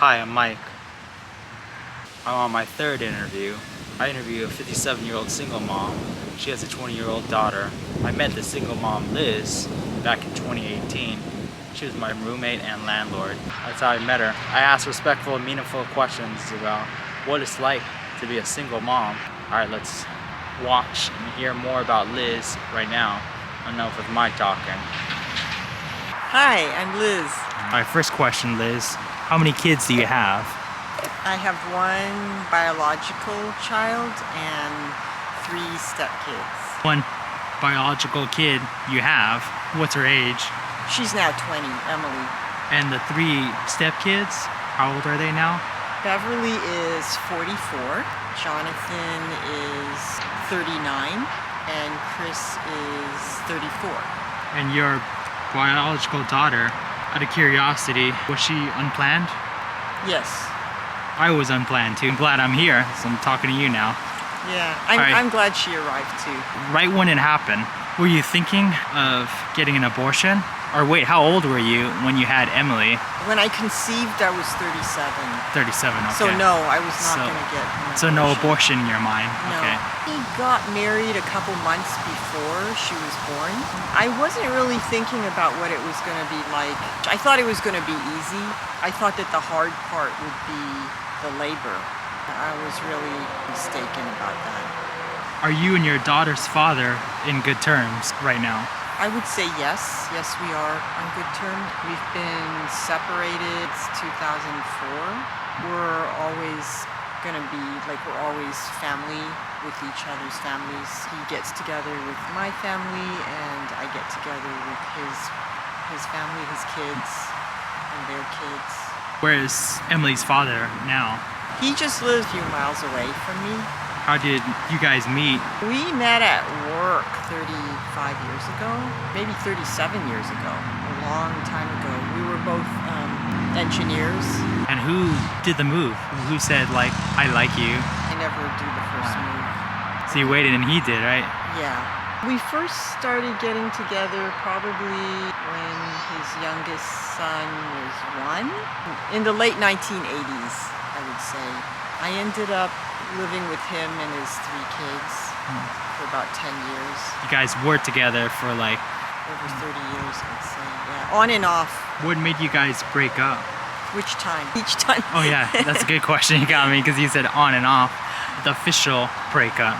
Hi, I'm Mike. I'm on my third interview. I interview a 57-year-old single mom. She has a 20-year-old daughter. I met the single mom, Liz, back in 2018. She was my roommate and landlord. That's how I met her. I asked respectful and meaningful questions about what it's like to be a single mom. Alright, let's watch and hear more about Liz right now. Enough with my talking. Hi, I'm Liz. My first question, Liz. How many kids do you have? I have one biological child and 3 stepkids. One biological kid you have. What's her age? She's now 20, Emily. And the 3 stepkids, how old are they now? Beverly is 44, Jonathan is 39, and Chris is 34. And your biological daughter, out of curiosity, was she unplanned? Yes. I was unplanned too. I'm glad I'm here, so I'm talking to you now. Yeah, Right. I'm glad she arrived too. Right when it happened, were you thinking of getting an abortion? Or wait, how old were you when you had Emily? When I conceived, I was 37. 37, okay. So no, I was not going to get an abortion. So no abortion in your mind? No. Okay. He got married a couple months before she was born. I wasn't really thinking about what it was going to be like. I thought it was going to be easy. I thought that the hard part would be the labor. I was really mistaken about that. Are you and your daughter's father in good terms right now? I would say yes. Yes, we are on good terms. We've been separated since 2004. We're always going to be, we're always family with each other's families. He gets together with my family, and I get together with his family, his kids, and their kids. Where is Emily's father now? He just lives a few miles away from me. How did you guys meet? We met at work 35 years ago, maybe 37 years ago, a long time ago. We were both engineers. And who did the move? Who said, I like you? I never do the first move. So you waited and he did, right? Yeah. We first started getting together probably when his youngest son was 1. In the late 1980s, I would say. I ended up living with him and his 3 kids for about 10 years. You guys worked together for over 30 years, I'd say. Yeah, on and off. What made you guys break up? Which time? Each time. Oh yeah, that's a good question you got me, because you said on and off. The official breakup,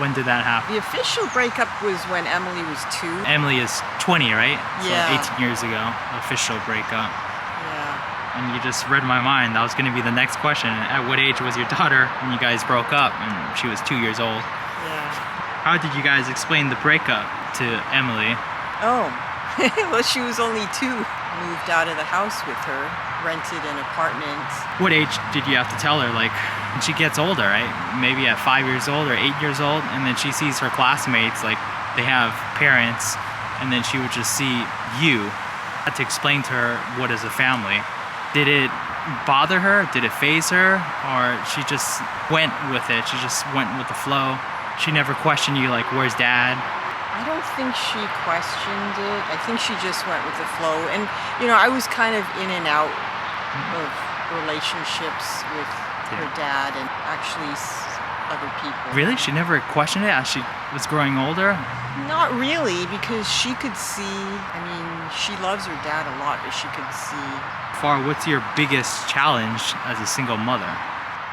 when did that happen? The official breakup was when Emily was 2. Emily is 20, right? Yeah. So 18 years ago, official breakup. Yeah. And you just read my mind. That was going to be the next question. At what age was your daughter when you guys broke up? And she was 2 years old. Yeah. How did you guys explain the breakup to Emily? Oh, well, she was only 2. Moved out of the house with her, rented an apartment. What age did you have to tell her? When she gets older, right? Maybe at 5 years old or 8 years old, and then she sees her classmates, they have parents, and then she would just see you. I had to explain to her what is a family. Did it bother her? Did it faze her? Or she just went with it? She just went with the flow? She never questioned you, where's dad? I don't think she questioned it. I think she just went with the flow. And, I was kind of in and out of relationships with her dad and actually other people. Really? She never questioned it as she was growing older? Not really, because she could see, she loves her dad a lot, but she could see. What's your biggest challenge as a single mother?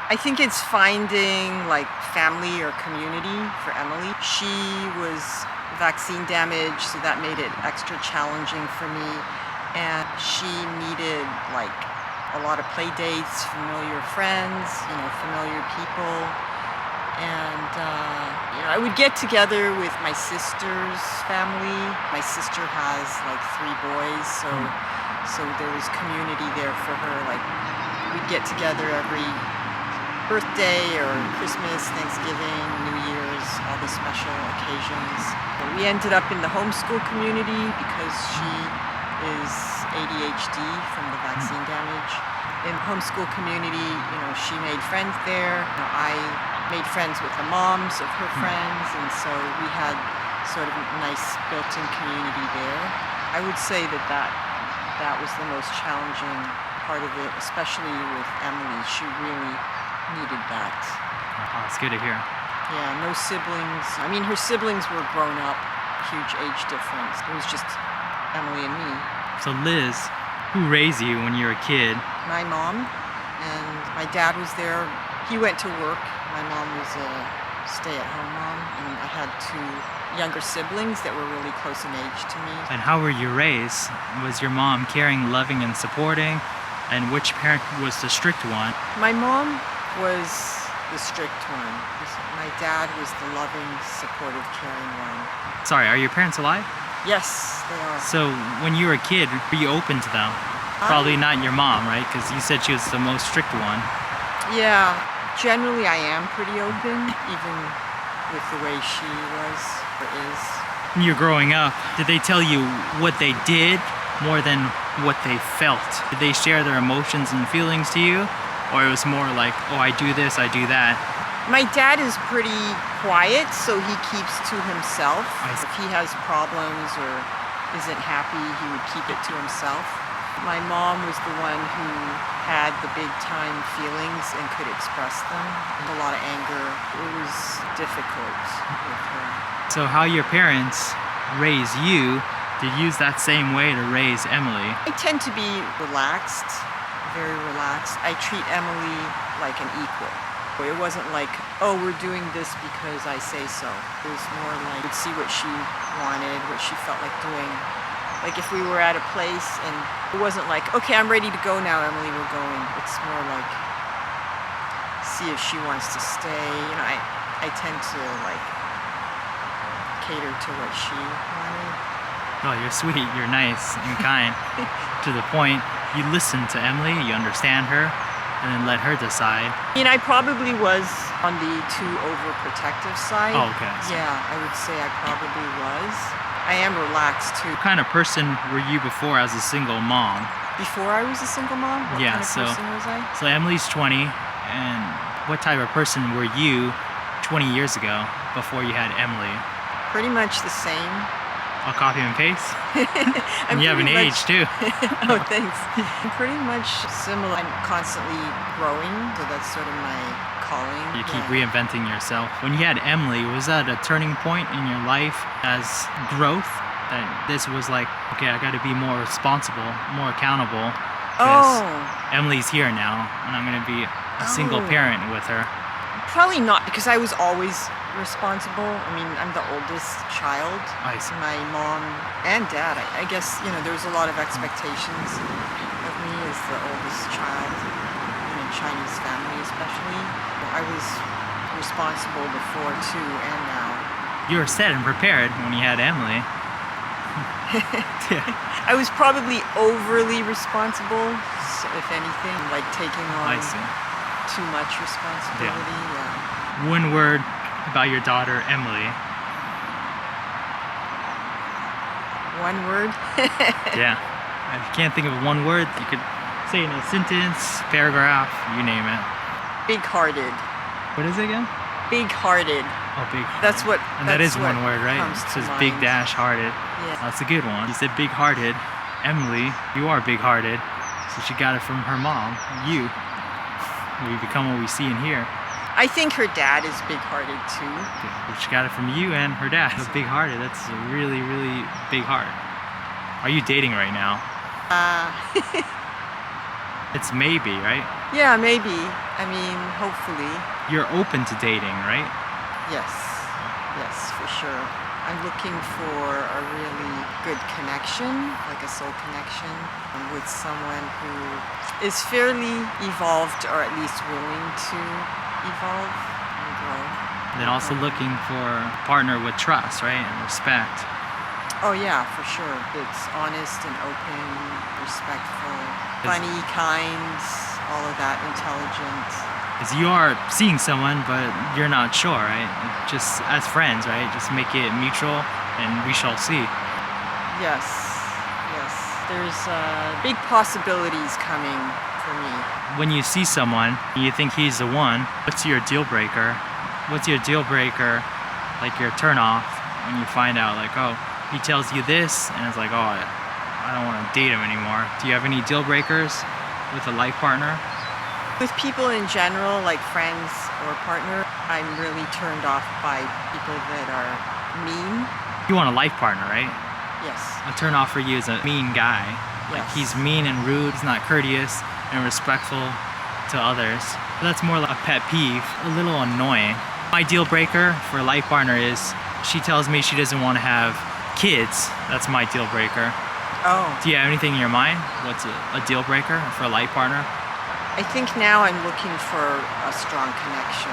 I think it's finding family or community for Emily. She was vaccine damaged, so that made it extra challenging for me. And she needed a lot of play dates, familiar friends, familiar people. And I would get together with my sister's family. My sister has 3 boys, so there was community there for her. We'd get together every birthday or Christmas, Thanksgiving, New Year's, all the special occasions. We ended up in the homeschool community because she is ADHD from the vaccine damage. In homeschool community, she made friends there. I made friends with the moms of her friends, and so we had sort of a nice built-in community there. I would say that was the most challenging part of it, especially with Emily. She really needed that. Oh, it's good to hear. Yeah, no siblings. I mean, her siblings were grown up, huge age difference. It was just Emily and me. So Liz, who raised you when you were a kid? My mom, and my dad was there. He went to work. My mom was a stay-at-home mom, and I had two younger siblings that were really close in age to me. And how were you raised? Was your mom caring, loving, and supporting? And which parent was the strict one? My mom was the strict one. My dad was the loving, supportive, caring one. Sorry, are your parents alive? Yes, they are. So when you were a kid, were you open to them? Probably not your mom, right? Because you said she was the most strict one. Yeah, generally I am pretty open, even with the way she was or is. When you were growing up, did they tell you what they did more than what they felt? Did they share their emotions and feelings to you? Or it was more like, oh, I do this, I do that? My dad is pretty quiet, so he keeps to himself. I see. If he has problems or isn't happy, he would keep it to himself. My mom was the one who had the big time feelings and could express them. A lot of anger. It was difficult with her. So how your parents raised you, to use that same way to raise Emily? I tend to be relaxed, very relaxed. I treat Emily like an equal. It wasn't like, oh, we're doing this because I say so. It was more like, we'd see what she wanted, what she felt like doing. Like if we were at a place and it wasn't like, okay, I'm ready to go now, Emily, we're going. It's more like, see if she wants to stay. You know, I tend to like cater to what she wanted. Oh, you're sweet, you're nice and kind. To the point, you listen to Emily, you understand her, and then let her decide. I mean, I probably was on the too overprotective side. Oh, okay. Yeah, I would say I probably was. I am relaxed too. What kind of person were you before as a single mom? Before I was a single mom? What Yeah, kind of person was I? So Emily's 20, and what type of person were you 20 years ago before you had Emily? Pretty much the same. I'll copy and paste. I'm And you haven't pretty aged too. Oh, thanks. I'm pretty much similar. I'm constantly growing, so that's sort of my calling. You keep Yeah. reinventing yourself. When you had Emily, was that a turning point in your life as growth? That this was like, okay, I gotta be more responsible, more accountable. Because Emily's here now, and I'm gonna be a single Oh. parent with her. Probably not, because I was always responsible. I mean, I'm the oldest child. I see. My mom and dad, I guess, you know, there was a lot of expectations of me as the oldest child in a Chinese family especially. I was responsible before too, and now. You were set and prepared when you had Emily. Yeah. I was probably overly responsible, so if anything, like taking on I see. too much responsibility. Yeah. One word about your daughter, Emily. One word? Yeah. If you can't think of one word, you could say in a sentence, paragraph, you name it. Big-hearted. What is it again? Big-hearted. Oh, big. That's what. And that that's is what one word, right? comes It to says big mind. dash hearted. Yeah. That's a good one. You said big-hearted. Emily, you are big-hearted. So she got it from her mom, you. We become what we see and hear. I think her dad is big-hearted too. She got it from you and her dad. So big-hearted. That's a really, really big heart. Are you dating right now? It's maybe, right? Yeah, maybe. I mean, hopefully. You're open to dating, right? Yes. Yes, for sure. I'm looking for a really good connection, like a soul connection, with someone who is fairly evolved, or at least willing to evolve and grow. Then also looking for a partner with trust, right? And respect. Oh yeah, for sure. It's honest and open, respectful, funny, kind, all of that, intelligent. Because you are seeing someone, but you're not sure, right? Just as friends, right? Just make it mutual, and we shall see. Yes, yes. There's big possibilities coming for me. When you see someone, you think he's the one, what's your deal breaker? What's your deal breaker, like your turn off, when you find out, like, oh, he tells you this, and it's like, oh, I don't want to date him anymore. Do you have any deal breakers? with a life partner? With people in general, like friends or partner, I'm really turned off by people that are mean. You want a life partner, right? Yes. A turn off for you is a mean guy. Like Yes. he's mean and rude, he's not courteous and respectful to others. But that's more like a pet peeve, a little annoying. My deal breaker for a life partner is she tells me she doesn't want to have kids. That's my deal breaker. Oh. Do you have anything in your mind? What's a deal breaker for a life partner? I think now I'm looking for a strong connection.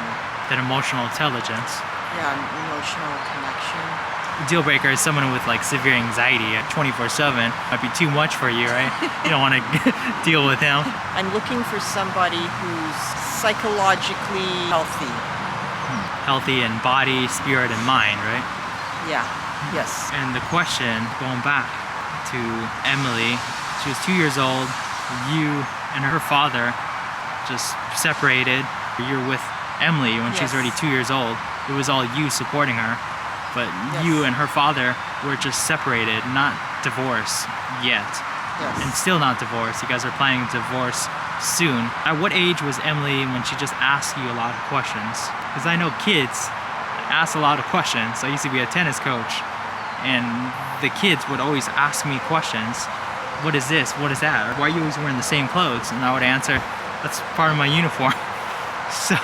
That emotional intelligence. Yeah, an emotional connection. A deal breaker is someone with like severe anxiety at 24/7. Might be too much for you, right? You don't want to deal with him. I'm looking for somebody who's psychologically healthy. Healthy in body, spirit, and mind, right? Yeah. Yes. And the question, going back to Emily, she was 2 years old. You and her father just separated. You're with Emily when she's Yes. already 2 years old. It was all you supporting her. But Yes. you and her father were just separated, not divorced yet. Yes. And still not divorced. You guys are planning to divorce soon. At what age was Emily when she just asked you a lot of questions? Because I know kids ask a lot of questions. I used to be a tennis coach, and the kids would always ask me questions. What is this? What is that? Or why are you always wearing the same clothes? And I would answer, that's part of my uniform. So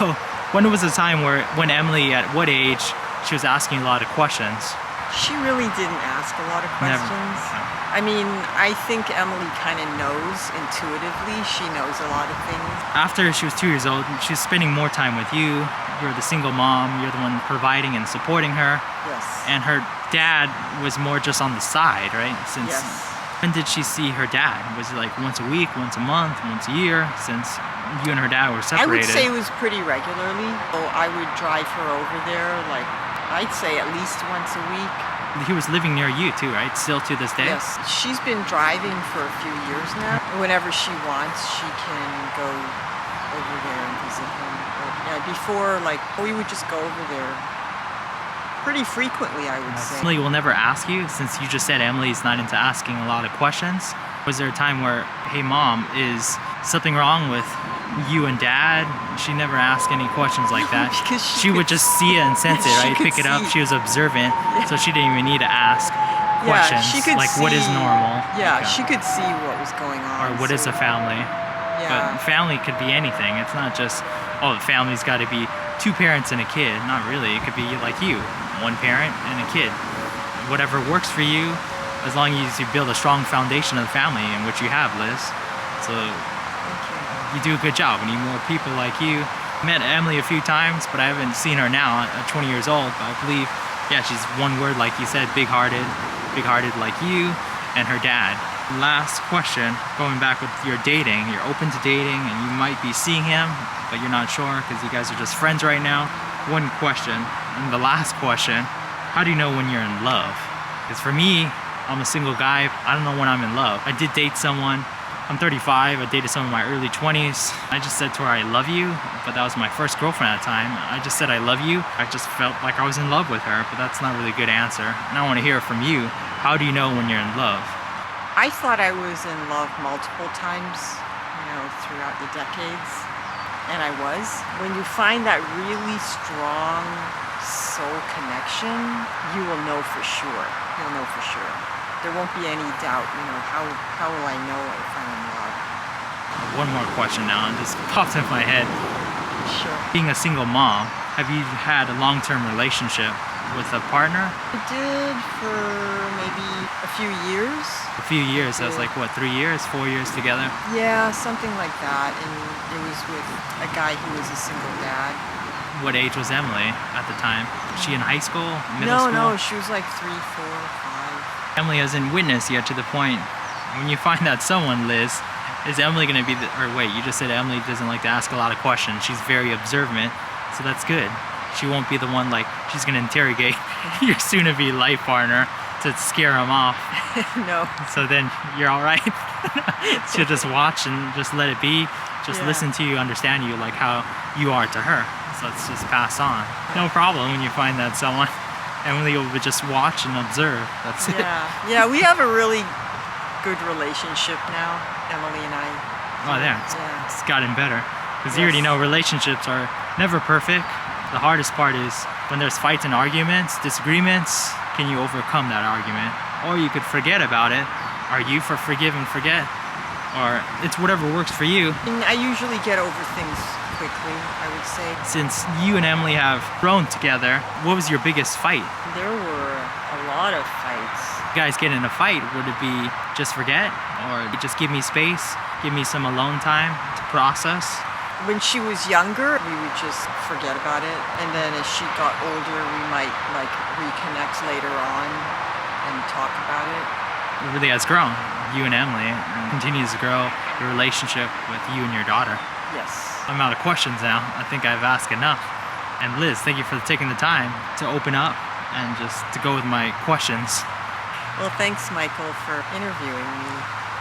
when was the time when Emily, at what age, she was asking a lot of questions? She really didn't ask a lot of Never. questions. No. I mean, I think Emily kind of knows intuitively. She knows a lot of things. After she was 2 years old, she was spending more time with you. You're the single mom. You're the one providing and supporting her. Yes. And her dad was more just on the side, right? Since Yes. when did she see her dad? Was it like once a week, once a month, once a year? Since you and her dad were I would separated. say it was pretty regularly. So I would drive her over there, like, I'd say at least once a week. He was living near you too, right? Still to this day? Yes. She's been driving for a few years now. Whenever she wants, she can go over there and visit him. But yeah, before, like, we would just go over there pretty frequently, I would say. Emily will never ask you, since you just said Emily's not into asking a lot of questions. Was there a time where, hey mom, is something wrong with you and dad? She never asked any questions like that. Because She would just see it and sense it, she right? could Pick it up. see. She was observant, so she didn't even need to ask questions. Yeah, she could like, what is see- normal? Yeah, Okay. she could see what was going on. Or what is so- a family? Yeah. But family could be anything. It's not just, oh, the family's got to be two parents and a kid. Not really. It could be like you, one parent and a kid. Whatever works for you, as long as you build a strong foundation of the family, in which you have, Liz. So Thank you. you do a good job. We need more people like you. I met Emily a few times, but I haven't seen her now at 20 years old. But I believe, yeah, she's one word, like you said, big-hearted like you and her dad. Last question, going back with your dating. You're open to dating and you might be seeing him, but you're not sure because you guys are just friends right now. One question, and the last question, how do you know when you're in love? Because for me, I'm a single guy. I don't know when I'm in love. I did date someone. I'm 35. I dated someone in my early 20s. I just said to her, I love you. But that was my first girlfriend at the time. I just said, I love you. I just felt like I was in love with her, but that's not really a good answer. And I want to hear from you. How do you know when you're in love? I thought I was in love multiple times, throughout the decades. And I was. When you find that really strong soul connection, you will know for sure. You'll know for sure. There won't be any doubt, how will I know if I'm in love? One more question now, and this popped in my head. Sure. Being a single mom, have you had a long-term relationship with a partner? I did for maybe a few years. A few years, that's like what, 3 years, 4 years together? Yeah, something like that. And it was with a guy who was a single dad. What age was Emily at the time? Was she in high school, middle school? No, she was like 3, 4, 5. Emily hasn't witnessed yet to the point when you find out someone, Liz, is Emily going to be or wait, you just said Emily doesn't like to ask a lot of questions. She's very observant, so that's good. She won't be the one like she's going to interrogate your soon-to-be life partner to scare him off. No. So then you're all right. She'll just watch and just let it be. Just Yeah. listen to you, understand you like how you are to her. So it's just pass on. No problem when you find that someone. Emily will just watch and observe. That's it. Yeah, we have a really good relationship now, Emily and I. Oh, yeah, Yeah. it's gotten better. Because you Yes. already know relationships are never perfect. The hardest part is when there's fights and arguments, disagreements, can you overcome that argument? Or you could forget about it. Are you for forgive and forget? Or it's whatever works for you. And I usually get over things quickly, I would say. Since you and Emily have grown together, what was your biggest fight? There were a lot of fights. You guys get in a fight, would it be just forget? Or just give me space, give me some alone time to process? When she was younger, we would just forget about it. And then as she got older, we might like reconnect later on and talk about it. It really has grown, you and Emily, and continues to grow your relationship with you and your daughter. Yes. I'm out of questions now. I think I've asked enough. And Liz, thank you for taking the time to open up and just to go with my questions. Well, thanks, Michael, for interviewing me.